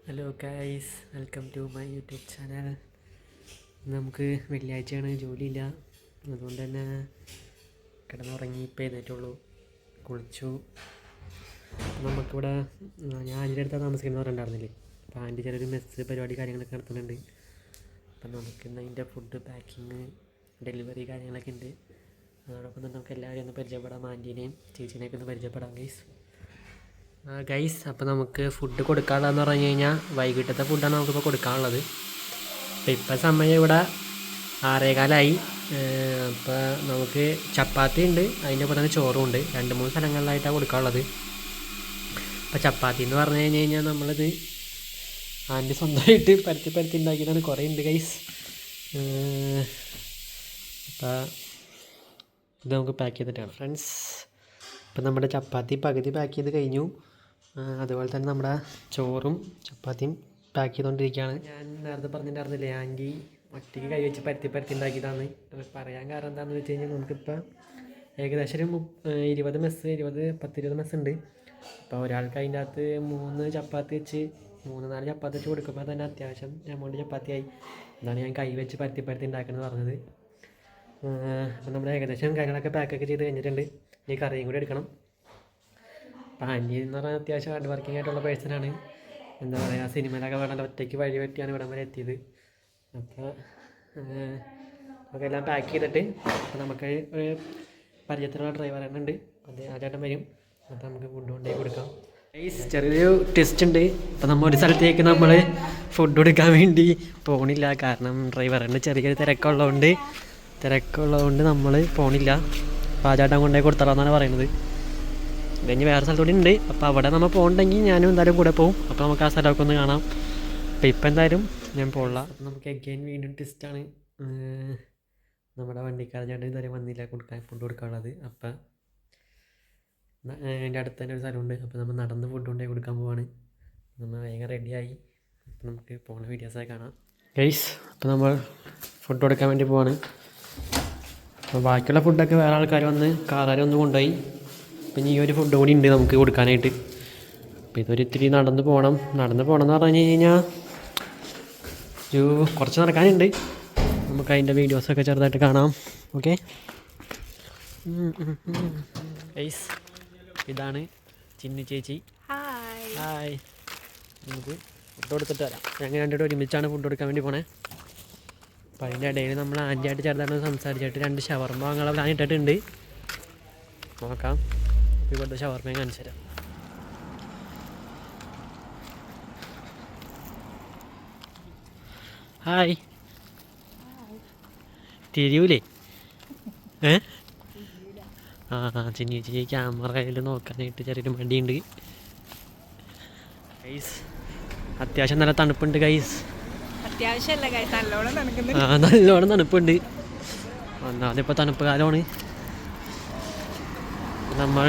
Hello guys, welcome to my YouTube channel. നമുക്ക് വെള്ളിയാഴ്ചയാണ്, ജോലിയില്ല. അതുകൊണ്ട് തന്നെ കിടന്നുറങ്ങി ഇപ്പോൾ എഴുന്നേറ്റുള്ളൂ. കുളിച്ചു. നമുക്കിവിടെ ഞാൻ ആൻറ്റിയുടെ അടുത്താണ് താമസിക്കുന്നത് പറഞ്ഞിട്ടുണ്ടായിരുന്നില്ലേ. അപ്പോൾ ആൻറ്റി ചിലൊരു മെസ്സ് പരിപാടി കാര്യങ്ങളൊക്കെ നടത്തുന്നുണ്ട്. അപ്പം നമുക്ക് ഇന്ന് അതിൻ്റെ ഫുഡ് പാക്കിങ്, ഡെലിവറി കാര്യങ്ങളൊക്കെ ഉണ്ട്. അതോടൊപ്പം തന്നെ നമുക്ക് എല്ലാവരെയും ഒന്ന് പരിചയപ്പെടാം. ആൻറ്റീനെയും ചേച്ചീനെയൊക്കെ ഒന്ന് പരിചയപ്പെടാം ഗൈസ്. അപ്പോൾ നമുക്ക് ഫുഡ് കൊടുക്കാനുള്ളതെന്ന് പറഞ്ഞു കഴിഞ്ഞാൽ വൈകിട്ടത്തെ ഫുഡാണ് നമുക്കിപ്പോൾ കൊടുക്കാനുള്ളത്. ഇപ്പോൾ സമയം ഇവിടെ 6:15. അപ്പോൾ നമുക്ക് ചപ്പാത്തി ഉണ്ട്, അതിൻ്റെ ഒപ്പം തന്നെ ചോറും ഉണ്ട്. 2-3 സ്ഥലങ്ങളിലായിട്ടാണ് കൊടുക്കാനുള്ളത്. അപ്പോൾ ചപ്പാത്തി എന്ന് പറഞ്ഞു കഴിഞ്ഞാൽ നമ്മളിത് ആൻറ്റി സ്വന്തമായിട്ട് പരത്തി ഉണ്ടാക്കിയതാണ്. കുറേ ഉണ്ട് ഗൈസ്. അപ്പോൾ ഇത് നമുക്ക് പാക്ക് ചെയ്തിട്ടാണ് ഫ്രണ്ട്സ്. ഇപ്പം നമ്മുടെ ചപ്പാത്തി പകുതി പാക്ക് ചെയ്ത് കഴിഞ്ഞു. അതുപോലെ തന്നെ നമ്മുടെ ചോറും ചപ്പാത്തിയും പാക്ക് ചെയ്തുകൊണ്ടിരിക്കുകയാണ്. ഞാൻ നേരത്തെ പറഞ്ഞിട്ടുണ്ടായിരുന്നില്ലേ, ആൻറ്റി ഒറ്റയ്ക്ക് കൈ വെച്ച് പരത്തി ഉണ്ടാക്കിയതാണ്. പറയാൻ കാരണം എന്താണെന്ന് വെച്ച് കഴിഞ്ഞാൽ നമുക്കിപ്പോൾ ഏകദേശം ഒരു 20 മെസ്സ് ഉണ്ട്. അപ്പോൾ ഒരാൾക്ക് അതിൻ്റെ അകത്ത് 3 ചപ്പാത്തി വെച്ച് 3-4 ചപ്പാത്തി വെച്ച് കൊടുക്കുമ്പോൾ തന്നെ അത്യാവശ്യം എമൗണ്ട് ചപ്പാത്തിയായി. അതാണ് ഞാൻ കൈ വെച്ച് പരത്തി ഉണ്ടാക്കുന്നത് പറഞ്ഞത്. അപ്പോൾ നമ്മൾ ഏകദേശം കാര്യങ്ങളൊക്കെ പാക്കൊക്കെ ചെയ്ത് കഴിഞ്ഞിട്ടുണ്ട്. ഇനി കറിയും കൂടി എടുക്കണം. അപ്പോൾ ആൻറ്റി എന്ന് പറഞ്ഞാൽ അത്യാവശ്യം ഹാർഡ് വർക്കിംഗ് ആയിട്ടുള്ള പേഴ്സണാണ്. എന്താ പറയുക, സിനിമയിലൊക്കെ വേണ്ട ഒറ്റയ്ക്ക് വഴി പറ്റിയാണ് ഇവിടം വരെ എത്തിയത്. അപ്പോൾ നമുക്കെല്ലാം പാക്ക് ചെയ്തിട്ട് അപ്പോൾ നമുക്ക് ഒരു പരിചയത്തിലുള്ള ഡ്രൈവർ തന്നെ ഉണ്ട്. അത് ആ ചേട്ടൻ വരും. അപ്പോൾ നമുക്ക് ഫുഡ് കൊണ്ടുപോയി കൊടുക്കാം. ചെറിയൊരു ടെസ്റ്റ് ഉണ്ട്. അപ്പോൾ നമ്മൾ ഒരു സ്ഥലത്തേക്ക് നമ്മൾ ഫുഡ് കൊടുക്കാൻ വേണ്ടി പോകണില്ല. കാരണം ഡ്രൈവറിന് ചെറിയൊരു തിരക്കുള്ളതുകൊണ്ട് നമ്മൾ പോകണില്ല. അപ്പോൾ ആ ചേട്ടൻ കൊണ്ടുപോയി കൊടുത്തറാന്നാണ് പറയുന്നത്. കഴിഞ്ഞ് വേറെ സ്ഥലത്തോടെ ഉണ്ട്. അപ്പോൾ അവിടെ നമ്മൾ പോകണമെങ്കിൽ ഞാനും എന്തായാലും കൂടെ പോകും. അപ്പോൾ നമുക്ക് ആ സ്ഥലമൊക്കെ ഒന്ന് കാണാം. അപ്പോൾ ഇപ്പം എന്തായാലും ഞാൻ പോകില്ല. അപ്പോൾ നമുക്ക് എഗെയിൻ വീണ്ടും ടെസ്റ്റാണ്. നമ്മുടെ വണ്ടിക്കാരൻ ചേട്ടൻ ഇതുവരെ വന്നില്ല ഫുഡ് കൊടുക്കാനുള്ളത്. അപ്പം എൻ്റെ അടുത്ത് തന്നെ ഒരു സ്ഥലമുണ്ട്. അപ്പോൾ നമ്മൾ നടന്ന് ഫുഡ് കൊണ്ടുപോയി കൊടുക്കാൻ പോവാണ്. നമ്മൾ വേഗം റെഡിയായി. അപ്പോൾ നമുക്ക് പോകുന്ന വീഡിയോസൊക്കെ കാണാം ഗൈസ്. അപ്പോൾ നമ്മൾ ഫുഡ് കൊടുക്കാൻ വേണ്ടി പോവാണ്. അപ്പോൾ ബാക്കിയുള്ള ഫുഡൊക്കെ വേറെ ആൾക്കാർ വന്ന് കാറുകാരൊന്ന് കൊണ്ടുപോയി. പിന്നെ ഈ ഒരു ഫുഡ് കൂടി ഉണ്ട് നമുക്ക് കൊടുക്കാനായിട്ട്. അപ്പോൾ ഇതൊരു ഇത്തിരി നടന്ന് പോകണം എന്ന് പറഞ്ഞു കഴിഞ്ഞാൽ കുറച്ച് നടക്കാനുണ്ട്. നമുക്ക് അതിൻ്റെ വീഡിയോസൊക്കെ ചെറുതായിട്ട് കാണാം. ഓക്കെ ഗൈസ്, ഇതാണ് ചിന്നു ചേച്ചി. ഹായ്. നമുക്ക് ഫുഡ് കൊടുത്തിട്ട് വരാം. ഞങ്ങൾ രണ്ടുപേരും ഒരുമിച്ചാണ് ഫുഡ് കൊടുക്കാൻ വേണ്ടി പോണേ. അപ്പോൾ അതിൻ്റെ ഇടയിൽ നമ്മൾ ആൻറ്റിയായിട്ട് ചെറുതായിട്ട് സംസാരിച്ചിട്ട് 2 ഷവർമ വാങ്ങാനുള്ള പ്ലാൻ ഇട്ടിട്ടുണ്ട്. നോക്കാം. അപ്പോൾ ഇവിടുത്തെ ഷവർമയും കാണിച്ചു തരാം. ഹായ്. തിരിയൂലേ? ചിന്നിയേച്ചി ക്യാമറയിൽ നോക്കാനായിട്ട് ചെറിയൊരു മടിയുണ്ട് ഗൈസ്. അത്യാവശ്യം നല്ല തണുപ്പുണ്ട് ഗൈസ്. നല്ലോണം തണുപ്പുണ്ട്. ഒന്നാമതിപ്പോൾ തണുപ്പ് കാലമാണ്. നമ്മൾ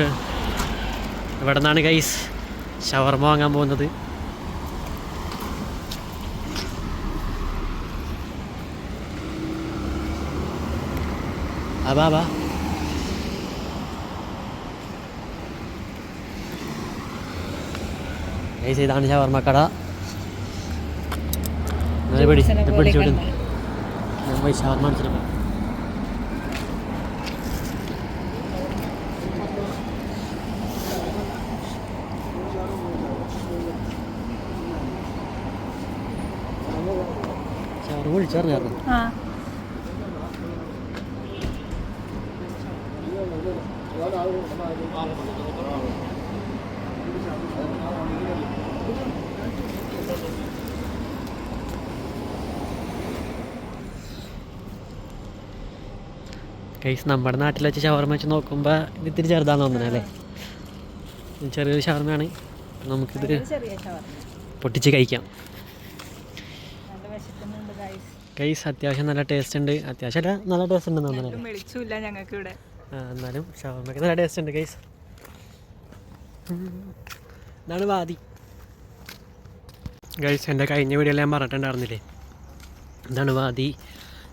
ഇവിടെ നിന്നാണ് ഗൈസ് ഷവർമ വാങ്ങാൻ പോകുന്നത്. ബാ ഗൈസ്, ഇതാണ് ഷവർമ കട. പിടിച്ചു ഞാൻ പോയി ഷവർമ അടിച്ചിട്ട് വിളിച്ചറിഞ്ഞായിരുന്നു. ഗൈസ്, നമ്മുടെ നാട്ടിൽ വെച്ച് ഷവർമ വെച്ച് നോക്കുമ്പോൾ ഇത് ഇത്തിരി ചെറുതാണെന്ന് തോന്നുന്നത് അല്ലേ? ചെറിയൊരു ഷവർമയാണ്. നമുക്കിത് പൊട്ടിച്ച് കഴിക്കാം ഗൈസ്. അത്യാവശ്യം നല്ല ടേസ്റ്റ് ഉണ്ട്. അത്യാവശ്യമല്ല, നല്ല ടേസ്റ്റ് ഉണ്ടെന്ന് തോന്നുന്നു. ഞങ്ങൾക്ക് ഇവിടെ എന്നാലും ഷവർമയ്ക്ക് നല്ല ടേസ്റ്റ് ഉണ്ട് ഗൈസ്. ഇതാണ് വാതി ഗൈസ്. എൻ്റെ കഴിഞ്ഞ വീഡിയോയിൽ ഞാൻ പറഞ്ഞിട്ടുണ്ടായിരുന്നില്ലേ, ഇതാണ് വാതി.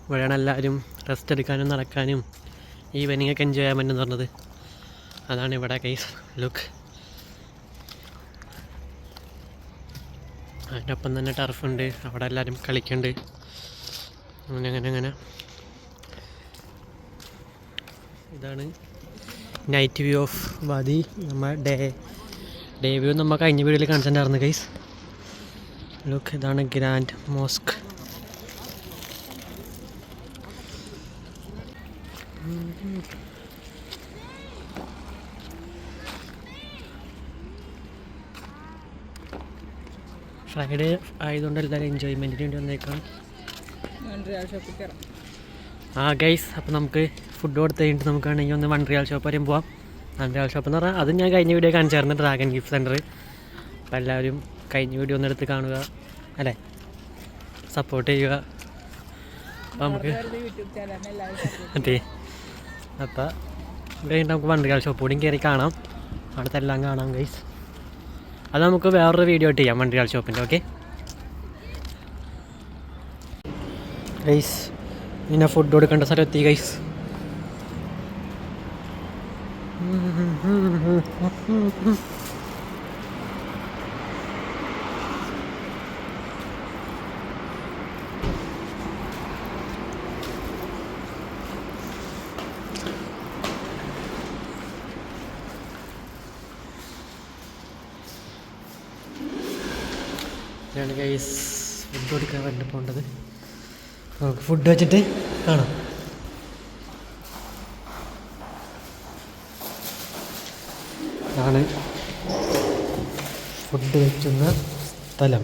ഇവിടെയാണ് എല്ലാവരും റെസ്റ്റ് എടുക്കാനും നടക്കാനും ഈവനിങ് ഒക്കെ എൻജോയ് ചെയ്യാൻ പറ്റുമെന്ന് പറഞ്ഞത്. അതാണ് ഇവിടെ ഗൈസ്. ലുക്ക്. അതിൻ്റെ ഒപ്പം തന്നെ ടർഫുണ്ട്, അവിടെ എല്ലാവരും കളിക്കുന്നുണ്ട്. അങ്ങനെ ഇതാണ് നൈറ്റ് വ്യൂ ഓഫ് വാദി. നമ്മൾ ഡേ വ്യൂ നമ്മൾ കഴിഞ്ഞ വീഡിയോയിൽ കാണിച്ചിട്ടുണ്ടായിരുന്നു ഗൈസ്. ലുക്ക്, ഇതാണ് ഗ്രാൻഡ് മോസ്ക്. ഫ്രൈഡേ ആയതുകൊണ്ട് എല്ലാവരും എൻജോയ്മെൻറ്റിന് വേണ്ടി വന്നേക്കാം. ഗൈസ്, അപ്പോൾ നമുക്ക് ഫുഡ് കൊടുത്ത് കഴിഞ്ഞിട്ട് നമുക്ക് വേണമെങ്കിൽ ഒന്ന് വൺറിയാൽ ഷോപ്പ് വരെയും പോവാം. വൺറിയാൽ ഷോപ്പ് എന്ന് പറഞ്ഞാൽ അത് ഞാൻ കഴിഞ്ഞ വീഡിയോ കാണിച്ചായിരുന്നു, ഡ്രാഗൺ ഗിഫ്റ്റ് സെൻറ്റർ. അപ്പോൾ എല്ലാവരും കഴിഞ്ഞ വീഡിയോ ഒന്ന് എടുത്ത് കാണുക, അല്ലേ, സപ്പോർട്ട് ചെയ്യുക. അപ്പോൾ നമുക്ക് അതെ, അപ്പോൾ കഴിഞ്ഞിട്ട് നമുക്ക് വൺറിയാൽ ഷോപ്പ് കൂടിയും കയറി കാണാം, അവിടുത്തെ എല്ലാം കാണാം ഗൈസ്. അത് നമുക്ക് വേറൊരു വീഡിയോ ഇട്ട് ചെയ്യാം വൺറിയാൽ ഷോപ്പിൻ്റെ. ഓക്കെ ഗൈസ്, പിന്നെ ഫുഡ് കൊടുക്കേണ്ട സ്ഥലം എത്തി ഗൈസ്. ഇതാണ് ഗൈസ് ഫുഡ് കൊടുക്കാൻ വേണ്ടി പോകേണ്ടത്. നമുക്ക് ഫുഡ് വെച്ചിട്ട് കാണാം. ഇതാണ് ഫുഡ് വെക്കുന്ന സ്ഥലം.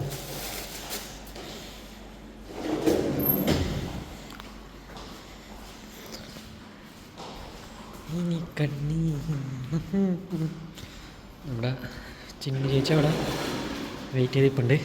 ഇനി കണ്ണി നമ്മുടെ ചിന്നു ചേച്ചി അവിടെ വെയിറ്റ് ചെയ്തിപ്പുണ്ട്.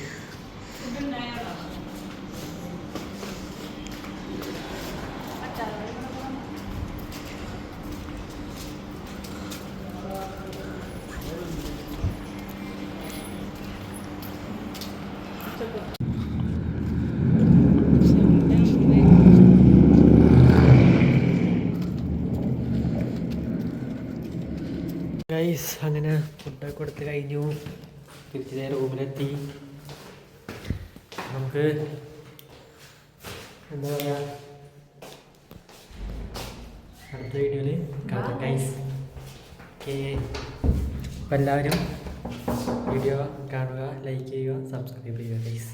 ഗൈസ്, അങ്ങനെ ഫുഡൊക്കെ കൊടുത്ത് കഴിഞ്ഞു, തിരിച്ച് റൂമിലെത്തി. നമുക്ക് എന്താ പറയുക, അടുത്ത വീഡിയോയിൽ കാണാം ഗൈസ്. ഓക്കെ, അപ്പോൾ എല്ലാവരും വീഡിയോ കാണുക, ലൈക്ക് ചെയ്യുക, സബ്സ്ക്രൈബ് ചെയ്യുക ഗൈസ്.